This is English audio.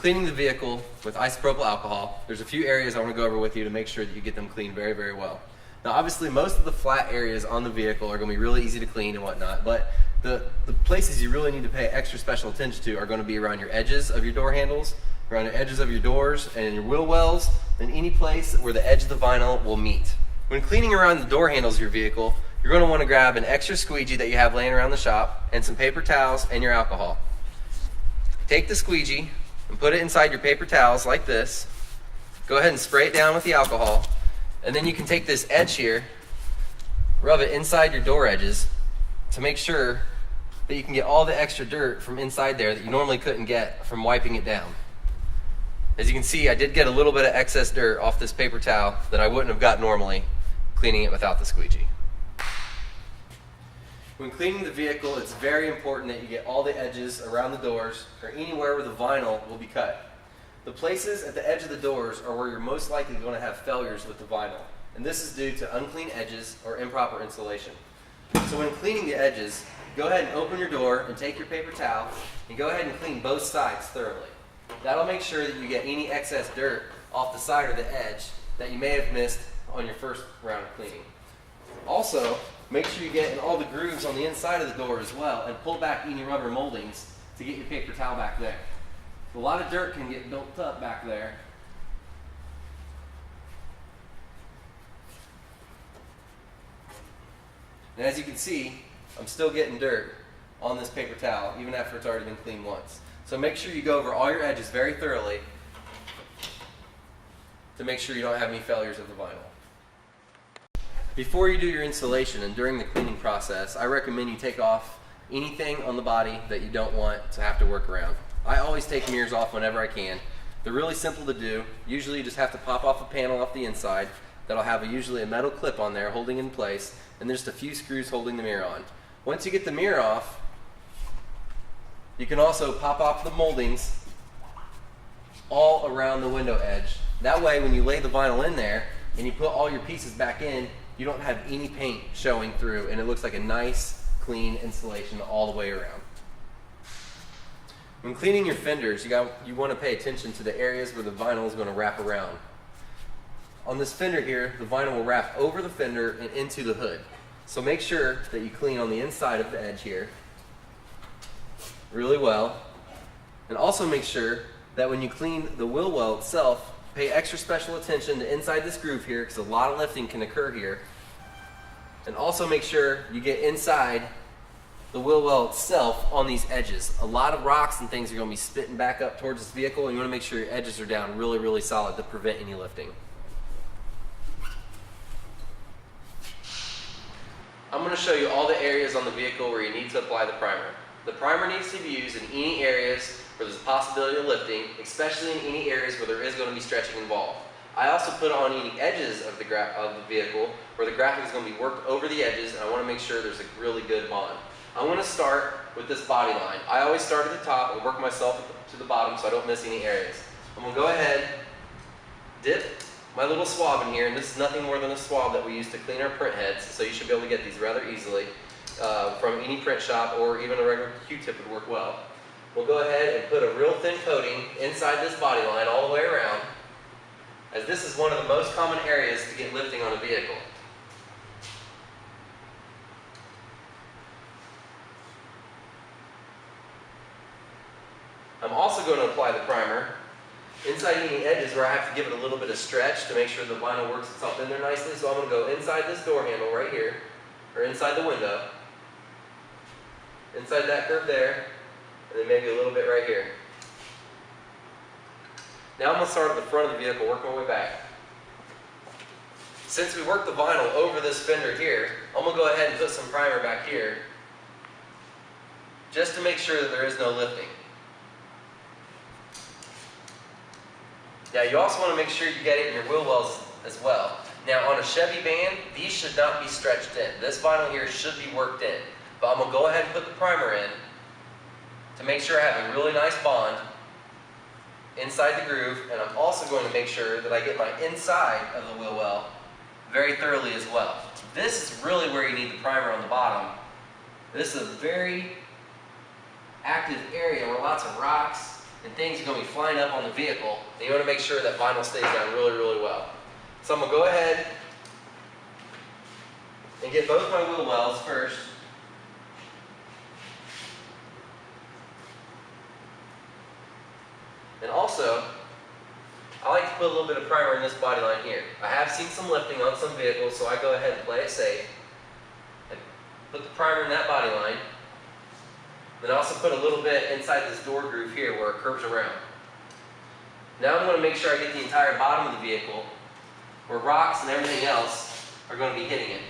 cleaning the vehicle with isopropyl alcohol, there's a few areas I want to go over with you to make sure that you get them cleaned very, very well. Now obviously most of the flat areas on the vehicle are going to be really easy to clean and whatnot, but the places you really need to pay extra special attention to are going to be around your edges of your door handles, around the edges of your doors and your wheel wells, and any place where the edge of the vinyl will meet. When cleaning around the door handles of your vehicle, you're going to want to grab an extra squeegee that you have laying around the shop and some paper towels and your alcohol. Take the squeegee and put it inside your paper towels like this. Go ahead and spray it down with the alcohol, and then you can take this edge here, rub it inside your door edges to make sure that you can get all the extra dirt from inside there that you normally couldn't get from wiping it down. As you can see, I did get a little bit of excess dirt off this paper towel that I wouldn't have got normally cleaning it without the squeegee. When cleaning the vehicle, it's very important that you get all the edges around the doors or anywhere where the vinyl will be cut. The places at the edge of the doors are where you're most likely going to have failures with the vinyl, and this is due to unclean edges or improper installation. So when cleaning the edges, go ahead and open your door and take your paper towel and go ahead and clean both sides thoroughly. That'll make sure that you get any excess dirt off the side or the edge that you may have missed on your first round of cleaning. Also, make sure you get in all the grooves on the inside of the door as well and pull back any rubber moldings to get your paper towel back there. A lot of dirt can get built up back there. And as you can see, I'm still getting dirt on this paper towel even after it's already been cleaned once. So make sure you go over all your edges very thoroughly to make sure you don't have any failures of the vinyl. Before you do your installation and during the cleaning process, I recommend you take off anything on the body that you don't want to have to work around. I always take mirrors off whenever I can. They're really simple to do. Usually you just have to pop off a panel off the inside that'll have usually a metal clip on there holding in place, and there's just a few screws holding the mirror on. Once you get the mirror off, you can also pop off the moldings all around the window edge. That way when you lay the vinyl in there and you put all your pieces back in, you don't have any paint showing through, and it looks like a nice clean installation all the way around. When cleaning your fenders, you want to pay attention to the areas where the vinyl is going to wrap around. On this fender here, the vinyl will wrap over the fender and into the hood. So make sure that you clean on the inside of the edge here really well. And also make sure that when you clean the wheel well itself, pay extra special attention to inside this groove here because a lot of lifting can occur here. And also make sure you get inside the wheel well itself on these edges. A lot of rocks and things are going to be spitting back up towards this vehicle, and you want to make sure your edges are down really, really solid to prevent any lifting. I'm going to show you all the areas on the vehicle where you need to apply the primer. The primer needs to be used in any areas where there's a possibility of lifting, especially in any areas where there is going to be stretching involved. I also put on any edges of the vehicle where the graphic is going to be worked over the edges, and I want to make sure there's a really good bond. I'm going to start with this body line. I always start at the top and work myself to the bottom so I don't miss any areas. I'm going to go ahead, dip my little swab in here, and this is nothing more than a swab that we use to clean our print heads, so you should be able to get these rather easily from any print shop, or even a regular Q-tip would work well. We'll go ahead and put a real thin coating inside this body line all the way around, as this is one of the most common areas to get lifting on a vehicle. I'm also going to apply the primer inside any edges where I have to give it a little bit of stretch to make sure the vinyl works itself in there nicely. So I'm going to go inside this door handle right here, or inside the window, inside that curve there, and then maybe a little bit right here. Now I'm going to start at the front of the vehicle, work my way back. Since we worked the vinyl over this fender here, I'm going to go ahead and put some primer back here just to make sure that there is no lifting. Now you also want to make sure you get it in your wheel wells as well. Now on a Chevy van, these should not be stretched in. This vinyl here should be worked in. But I'm going to go ahead and put the primer in to make sure I have a really nice bond inside the groove, and I'm also going to make sure that I get my inside of the wheel well very thoroughly as well. This is really where you need the primer on the bottom. This is a very active area where lots of rocks and things are going to be flying up on the vehicle, and you want to make sure that vinyl stays down really, really well. So I'm going to go ahead and get both my wheel wells first. And also, I like to put a little bit of primer in this body line here. I have seen some lifting on some vehicles, so I go ahead and play it safe. And put the primer in that body line. Then I also put a little bit inside this door groove here where it curves around. Now I'm going to make sure I get the entire bottom of the vehicle where rocks and everything else are going to be hitting it.